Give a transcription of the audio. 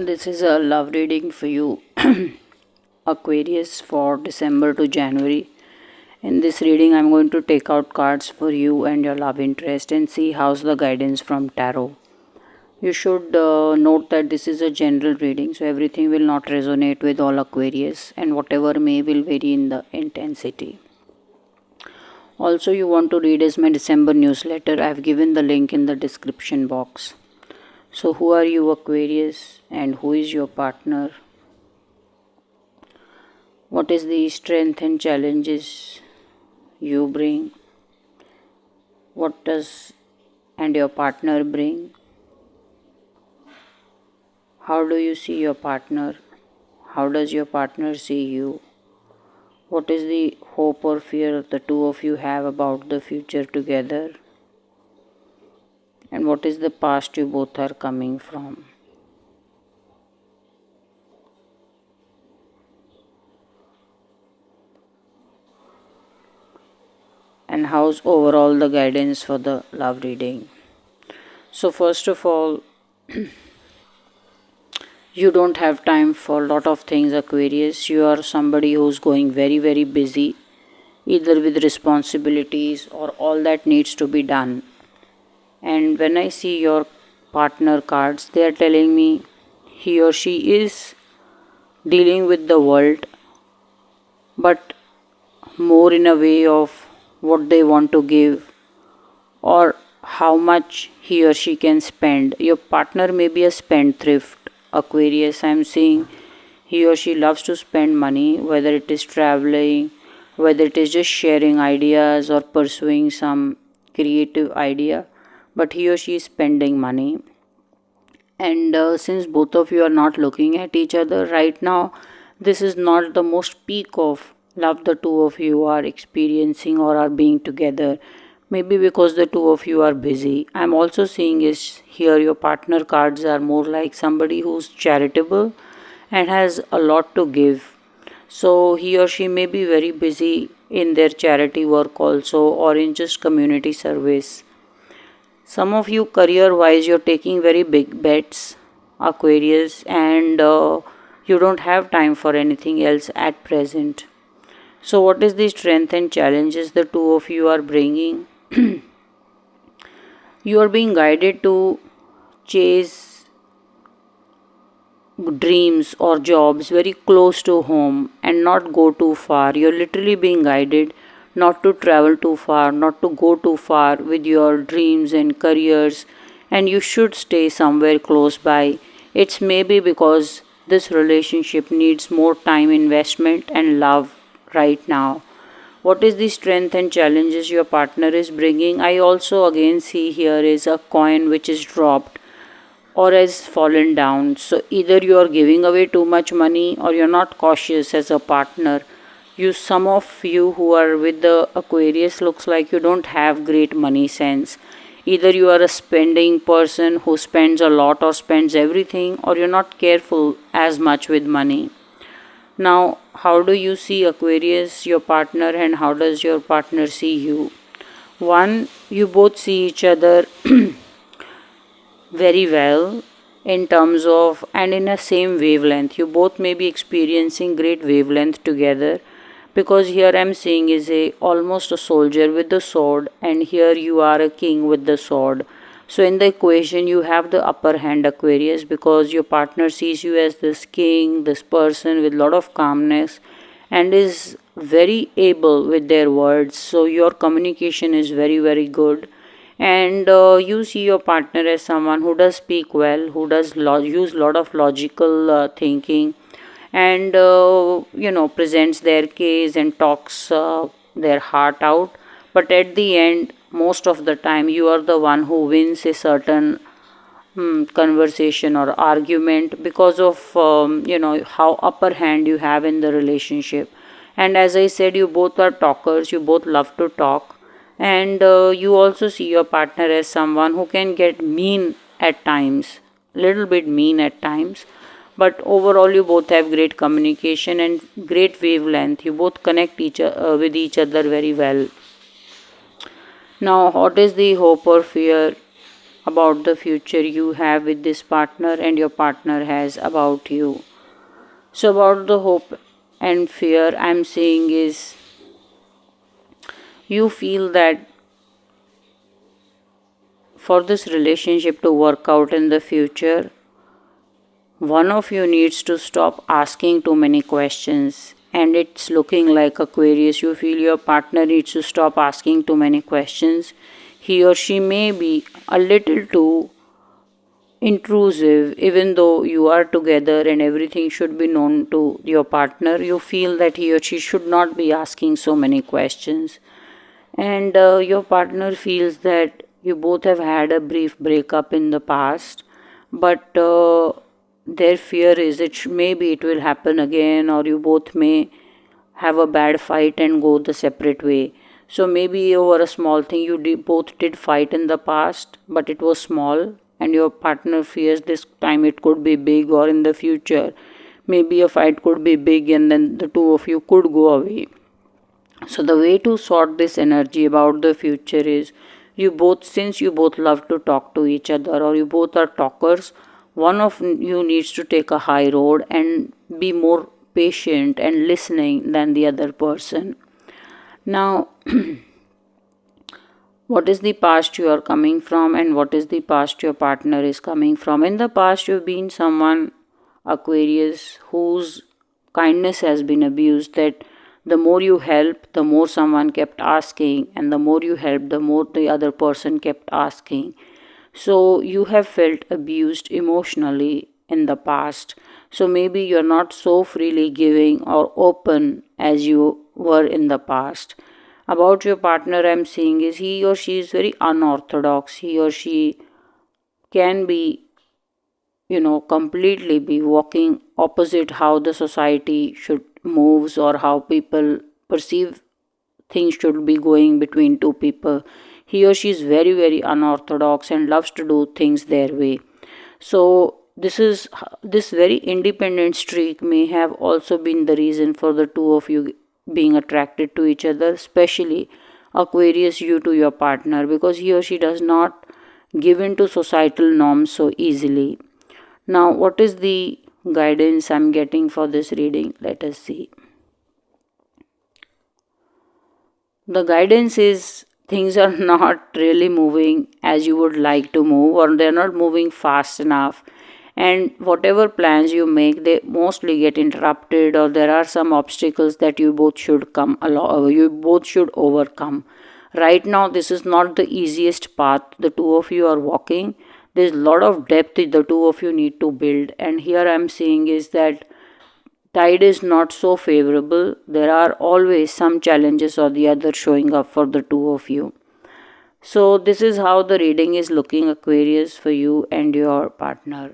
This is a love reading for you, Aquarius, for December to January. In this reading, I'm going to take out cards for you and your love interest and see how's the guidance from tarot. You should note that this is a general reading, so everything will not resonate with all Aquarius, and whatever may will vary in the intensity. Also, you want to read as my December newsletter. I've given the link in the description box. So, who are you, Aquarius, and who is your partner? What is the strength and challenges you bring? What does and your partner bring? How do you see your partner? How does your partner see you? What is the hope or fear the two of you have about the future together? And what is the past you both are coming from? And how's overall the guidance for the love reading? So, first of all, you don't have time for a lot of things, Aquarius. You are somebody who's going very busy, either with responsibilities or all that needs to be done. And when I see your partner cards, they are telling me he or she is dealing with the world, but more in a way of what they want to give or how much he or she can spend. Your partner may be a spendthrift, Aquarius. I'm seeing he or she loves to spend money, whether it is traveling, whether it is just sharing ideas or pursuing some creative idea, but he or she is spending money. And since both of you are not looking at each other right now, this is not the most peak of love the two of you are experiencing or are being together. Maybe because the two of you are busy. I'm also seeing is here your partner cards are more like somebody who's charitable and has a lot to give. So he or she may be very busy in their charity work also or in just community service. Some of you career wise you're taking very big bets, Aquarius, and you don't have time for anything else at present. So what is the strength and challenges the two of you are bringing? You are being guided to chase dreams or jobs very close to home and not go too far. You're literally being guided not to travel too far, not to go too far with your dreams and careers, and you should stay somewhere close by. It's maybe because this relationship needs more time investment and love right now. What is the strength and challenges your partner is bringing? I also again see here is a coin which is dropped or has fallen down. So either you are giving away too much money or you're not cautious as a partner. You some of you who are with the Aquarius looks like you don't have great money sense. Either you are a spending person who spends a lot or spends everything, or you're not careful as much with money. Now, how do you see Aquarius, your partner, and how does your partner see you? One, you both see each other very well in terms of and in a same wavelength. You both may be experiencing great wavelength together, because here I'm seeing is a almost a soldier with the sword, and here you are a king with the sword. So in the equation you have the upper hand, Aquarius, because your partner sees you as this king, this person with lot of calmness, and is very able with their words. So your communication is very good, and you see your partner as someone who does speak well, who does use lot of logical thinking, and presents their case and talks their heart out. But at the end, most of the time, you are the one who wins a certain conversation or argument, because of how upper hand you have in the relationship. And as I said, you both are talkers, you both love to talk, and you also see your partner as someone who can get mean at times, little bit mean at times, but overall you both have great communication and great wavelength. You both connect with each other very well. Now, what is the hope or fear about the future you have with this partner and your partner has about you. So, about the hope and fear, I'm seeing is you feel that for this relationship to work out in the future, one of you needs to stop asking too many questions. And it's looking like Aquarius, you feel your partner needs to stop asking too many questions. He or she may be a little too intrusive, even though you are together and everything should be known to your partner. You feel that he or she should not be asking so many questions, and your partner feels that you both have had a brief breakup in the past, but their fear is maybe it will happen again, or you both may have a bad fight and go the separate way. So maybe over a small thing you both did fight in the past, but it was small, and your partner fears this time it could be big, or in the future maybe a fight could be big and then the two of you could go away. So the way to sort this energy about the future is you both, since you both love to talk to each other or you both are talkers, one of you needs to take a high road and be more patient and listening than the other person. Now, what is the past you are coming from and what is the past your partner is coming from? In the past, you've been someone, Aquarius, whose kindness has been abused, that the more you help, the more someone kept asking, and the more you help, the more the other person kept asking. So you have felt abused emotionally in the past. So maybe you're not so freely giving or open as you were in the past. About your partner, I'm seeing is he or she is very unorthodox. He or she can be, completely be walking opposite how the society should moves or how people perceive things should be going between two people. He or she is very very unorthodox and loves to do things their way. So this very independent streak may have also been the reason for the two of you being attracted to each other, especially Aquarius, you to your partner, because he or she does not give in to societal norms so easily. Now, what is the guidance I'm getting for this reading? Let us see. The guidance is things are not really moving as you would like to move, or they're not moving fast enough, and whatever plans you make, they mostly get interrupted, or there are some obstacles that you both should come along, you both should overcome. Right now this is not the easiest path the two of you are walking. There's a lot of depth the two of you need to build, and here I'm seeing is that tide is not so favorable. There are always some challenges or the other showing up for the two of you. So, this is how the reading is looking, Aquarius, for you and your partner.